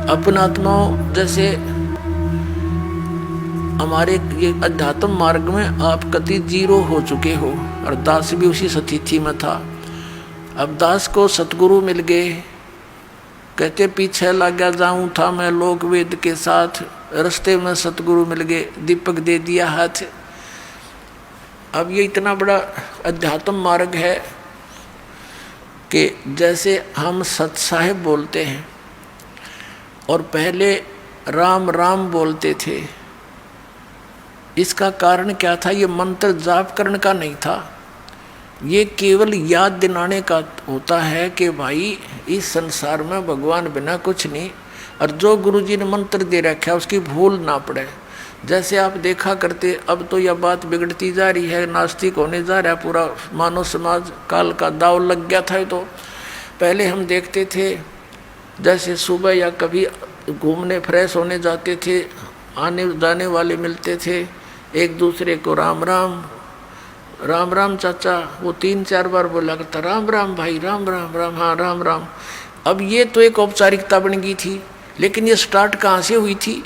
अपनात्माओं, जैसे हमारे ये अध्यात्म मार्ग में आप कति जीरो हो चुके हो, और दास भी उसी स्थिति में था। अब दास को सतगुरु मिल गए, कहते पीछे लग गया जाऊं था मैं लोक वेद के साथ, रास्ते में सतगुरु मिल गए, दीपक दे दिया हाथ। अब ये इतना बड़ा अध्यात्म मार्ग है कि जैसे हम सत साहिब बोलते हैं और पहले राम राम बोलते थे, इसका कारण क्या था? ये मंत्र जाप करने का नहीं था, ये केवल याद दिलाने का होता है कि भाई इस संसार में भगवान बिना कुछ नहीं, और जो गुरुजी ने मंत्र दे रखा है उसकी भूल ना पड़े। जैसे आप देखा करते, अब तो यह बात बिगड़ती जा रही है, नास्तिक होने जा रहा है पूरा मानव समाज, काल का दाव लग गया था। तो पहले हम देखते थे जैसे सुबह या कभी घूमने फ्रेश होने जाते थे, आने जाने वाले मिलते थे, एक दूसरे को राम राम राम राम चाचा, वो 3-4 बार बोला करता राम राम भाई, राम राम राम, हाँ राम राम। अब ये तो एक औपचारिकता बन गई थी, लेकिन ये स्टार्ट कहाँ से हुई थी?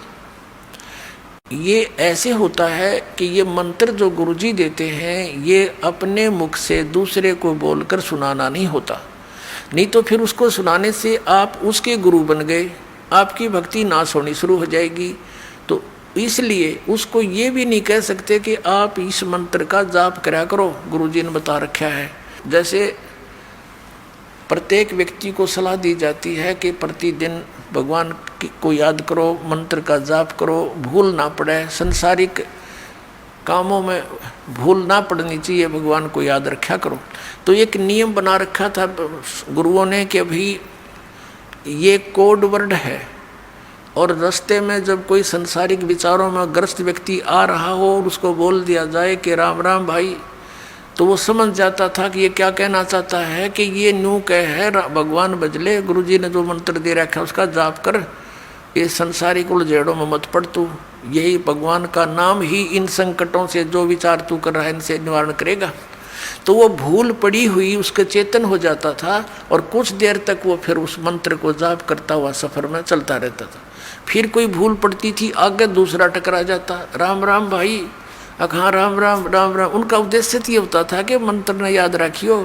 ये ऐसे होता है कि ये मंत्र जो गुरुजी देते हैं, ये अपने मुख से दूसरे को बोलकर सुनाना नहीं होता, नहीं तो फिर उसको सुनाने से आप उसके गुरु बन गए, आपकी भक्ति नाश होनी शुरू हो जाएगी। तो इसलिए उसको ये भी नहीं कह सकते कि आप इस मंत्र का जाप करा करो, गुरुजी ने बता रखा है। जैसे प्रत्येक व्यक्ति को सलाह दी जाती है कि प्रतिदिन भगवान को याद करो, मंत्र का जाप करो, भूल ना पड़े, संसारिक कामों में भूल ना पड़नी चाहिए, भगवान को याद रखा करो। तो एक नियम बना रखा था गुरुओं ने कि अभी ये कोड वर्ड है, और रास्ते में जब कोई संसारिक विचारों में ग्रस्त व्यक्ति आ रहा हो और उसको बोल दिया जाए कि राम राम भाई, तो वो समझ जाता था कि ये क्या कहना चाहता है, कि ये न्यू कह है भगवान बजले, गुरुजी ने जो मंत्र दे रखा है उसका जाप कर, ये संसारिक उलझेड़ों में मत पड़ तू, यही भगवान का नाम ही इन संकटों से जो विचार तू कर रहा है इनसे निवारण करेगा। तो वो भूल पड़ी हुई उसके चेतन हो जाता था, और कुछ देर तक वो फिर उस मंत्र को जाप करता हुआ सफर में चलता रहता था। फिर कोई भूल पड़ती थी, आगे दूसरा टकरा जाता, राम राम भाई, हाँ राम राम राम राम। उनका उद्देश्य तो ये होता था कि मंत्र न याद रखियो,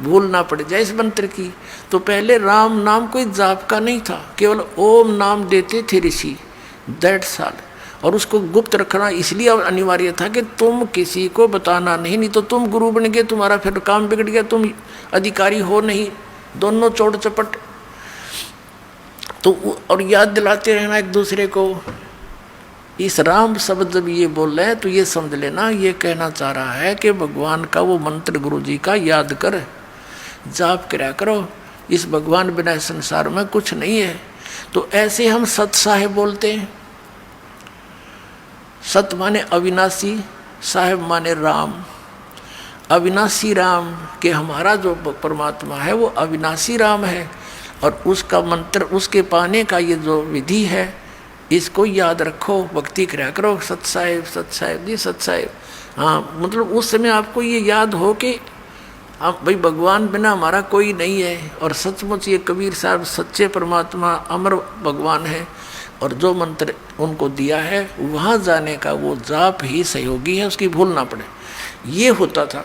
भूल ना पड़ जाए इस मंत्र की। तो पहले राम नाम कोई जाप का नहीं था, केवल ओम नाम देते थे ऋषि, दैट्स ऑल। और उसको गुप्त रखना इसलिए अनिवार्य था कि तुम किसी को बताना नहीं, नहीं तो तुम गुरु बन गए, तुम्हारा फिर काम बिगड़ गया, तुम अधिकारी हो नहीं, दोनों चोट चपट। तो और याद दिलाते रहना एक दूसरे को। इस राम शब्द जब ये बोल रहे हैं तो ये समझ लेना, ये कहना चाह रहा है कि भगवान का वो मंत्र गुरुजी का याद कर, जाप करा करो, इस भगवान बिना संसार में कुछ नहीं है। तो ऐसे हम सत साहिब बोलते हैं। सत माने अविनाशी, साहिब माने राम। अविनाशी राम के हमारा जो परमात्मा है वो अविनाशी राम है, और उसका मंत्र, उसके पाने का ये जो विधि है, इसको याद रखो, भक्ति करा करो, सत साहिब जी सत साहिब। हाँ, मतलब उस समय आपको ये याद हो कि आप भाई भगवान बिना हमारा कोई नहीं है, और सचमुच ये कबीर साहब सच्चे परमात्मा अमर भगवान है, और जो मंत्र उनको दिया है वहाँ जाने का वो जाप ही सहयोगी है, उसकी भूल ना पड़े, ये होता था।